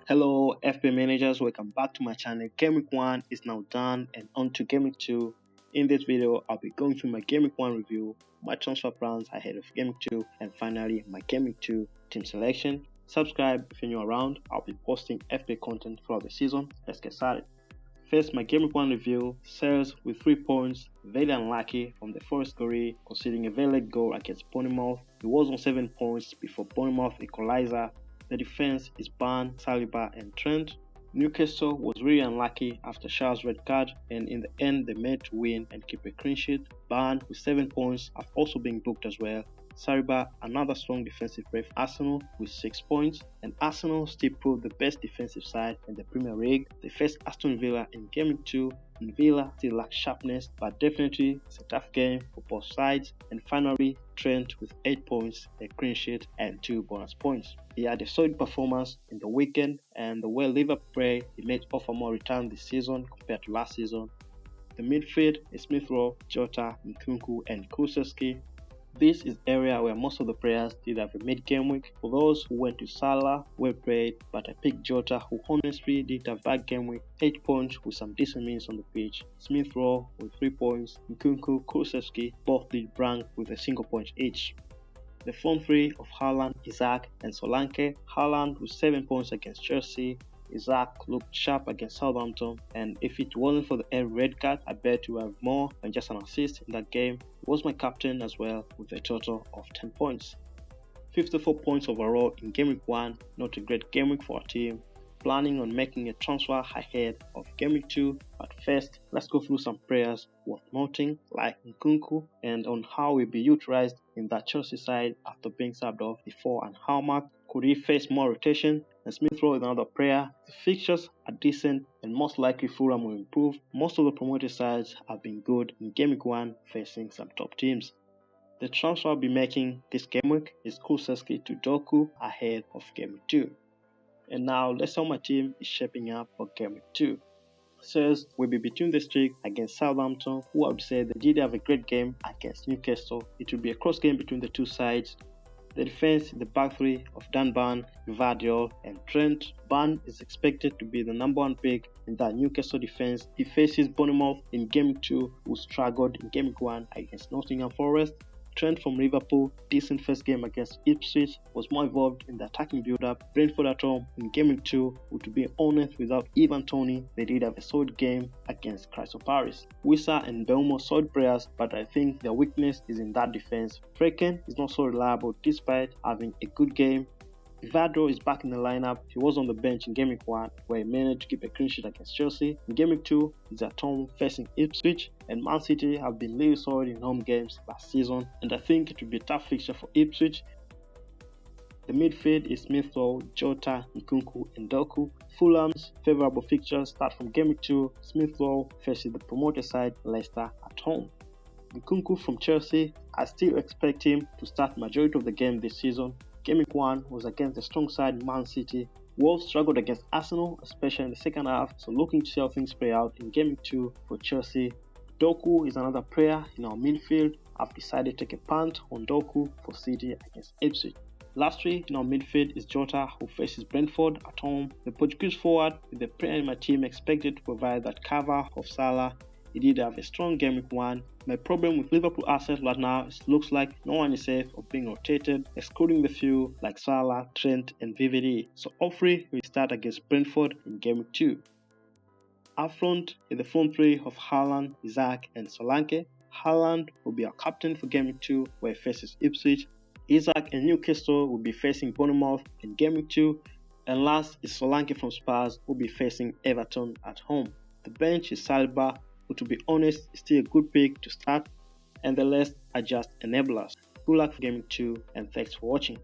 Hello FPL managers, welcome back to my channel. Game week 1 is now done and on to game week 2. In this video, I'll be going through my game week 1 review, my transfer plans ahead of game week 2, and finally my game week 2 team selection. Subscribe if you're new around. I'll be posting FPL content throughout the season. Let's get started. First, my game week 1 review. Sales with 3 points, very unlucky from the Forest Gw2, conceding a very late goal against Bournemouth. He was on 7 points before Bournemouth equalizer. The defense is Ban, Saliba and Trent. Newcastle was really unlucky after Shaw's red card, and in the end they managed to win and keep a clean sheet. Ban with 7 points have also been booked as well. Saliba, another strong defensive play for Arsenal with 6 points, and Arsenal still proved the best defensive side in the Premier League. They faced Aston Villa in game week 2, and Villa still lacks sharpness, but definitely it's a tough game for both sides. And finally, Trent with 8 points, a clean sheet and 2 bonus points. He had a solid performance in the weekend, and the way Liverpool play, he made offer more return this season compared to last season. The midfield is Smith Rowe, Jota, 𝐿 and Kulusevski. This is area where most of the players did have a mid-game week. For those who went to Salah, well played, but I picked Jota, who honestly did have a bad game week. 8 points with some decent minutes on the pitch. Smith Rowe with 3 points, 𝐿, Kulusevski both did blank with a single point each. The front three of Haaland, Isak and Solanke. Haaland with 7 points against Chelsea. Isak looked sharp against Southampton, and if it wasn't for the red card, I bet you have more than just an assist in that game. He was my captain as well with a total of 10 points. 54 points overall in game week 1, not a great game week for our team. Planning on making a transfer ahead of game week 2, but first let's go through some players worth noting like 𝐿 and on how he'll be utilized in that Chelsea side after being subbed off before, and how much could he face more rotation. And Smith Rowe is another player. The fixtures are decent and most likely Fulham will improve. Most of the promoted sides have been good in game week 1 facing some top teams. The transfer I'll be making this game week is Kulusevski to Doku ahead of game week 2. And now let's see how my team is shaping up for game week 2. Sales will be between the streak against Southampton, who I would say they did have a great game against Newcastle. It will be a close game between the two sides. The defense in the back three of Dan Ban, 𝐥𝐤𝐬 and Trent. Ban is expected to be the #1 pick in that Newcastle defense. He faces Bournemouth in game week 2, who struggled in game week 1 against Nottingham Forest. Trent from Liverpool, decent first game against Ipswich, was more involved in the attacking build-up. Brentford at home in game week 2, to be honest, without Ivan Toney, they did have a solid game against Crystal Palace. Wissa and Mbeumo solid players, but I think their weakness is in that defense. Freken is not so reliable despite having a good game. 𝐥𝐤𝐬 is back in the lineup. He was on the bench in game week 1, where he managed to keep a clean sheet against Chelsea. In game week 2, he's at home facing Ipswich, and Man City have been really solid in home games last season, and I think it will be a tough fixture for Ipswich. The midfield is Smith Rowe, Jota, 𝐿 and Doku. Fulham's favourable fixtures start from game week 2. Smith Rowe faces the promoted side Leicester at home. 𝐿 from Chelsea, I still expect him to start majority of the game this season. Game week 1 was against the strong side Man City. Wolves struggled against Arsenal, especially in the second half, so looking to see how things play out in game week 2 for Chelsea. Doku is another player in our midfield. I've decided to take a punt on Doku for City against Ipswich. Lastly, in our midfield is Jota, who faces Brentford at home. The Portuguese forward with the player in my team expected to provide that cover of Salah. He did have a strong game week 1. My problem with Liverpool assets right now is it looks like no one is safe or being rotated, excluding the few like Salah, Trent and VVD. So hopefully we start against Brentford in game week 2. Up front is the front three of Haaland, Isak and Solanke. Haaland will be our captain for game week 2, where he faces Ipswich. Isak and Newcastle will be facing Bournemouth in game week 2. And last is Solanke from Spurs, who will be facing Everton at home. The bench is Saliba, who to be honest is still a good pick to start, and the rest are just enablers. Good luck for game week 2 and thanks for watching.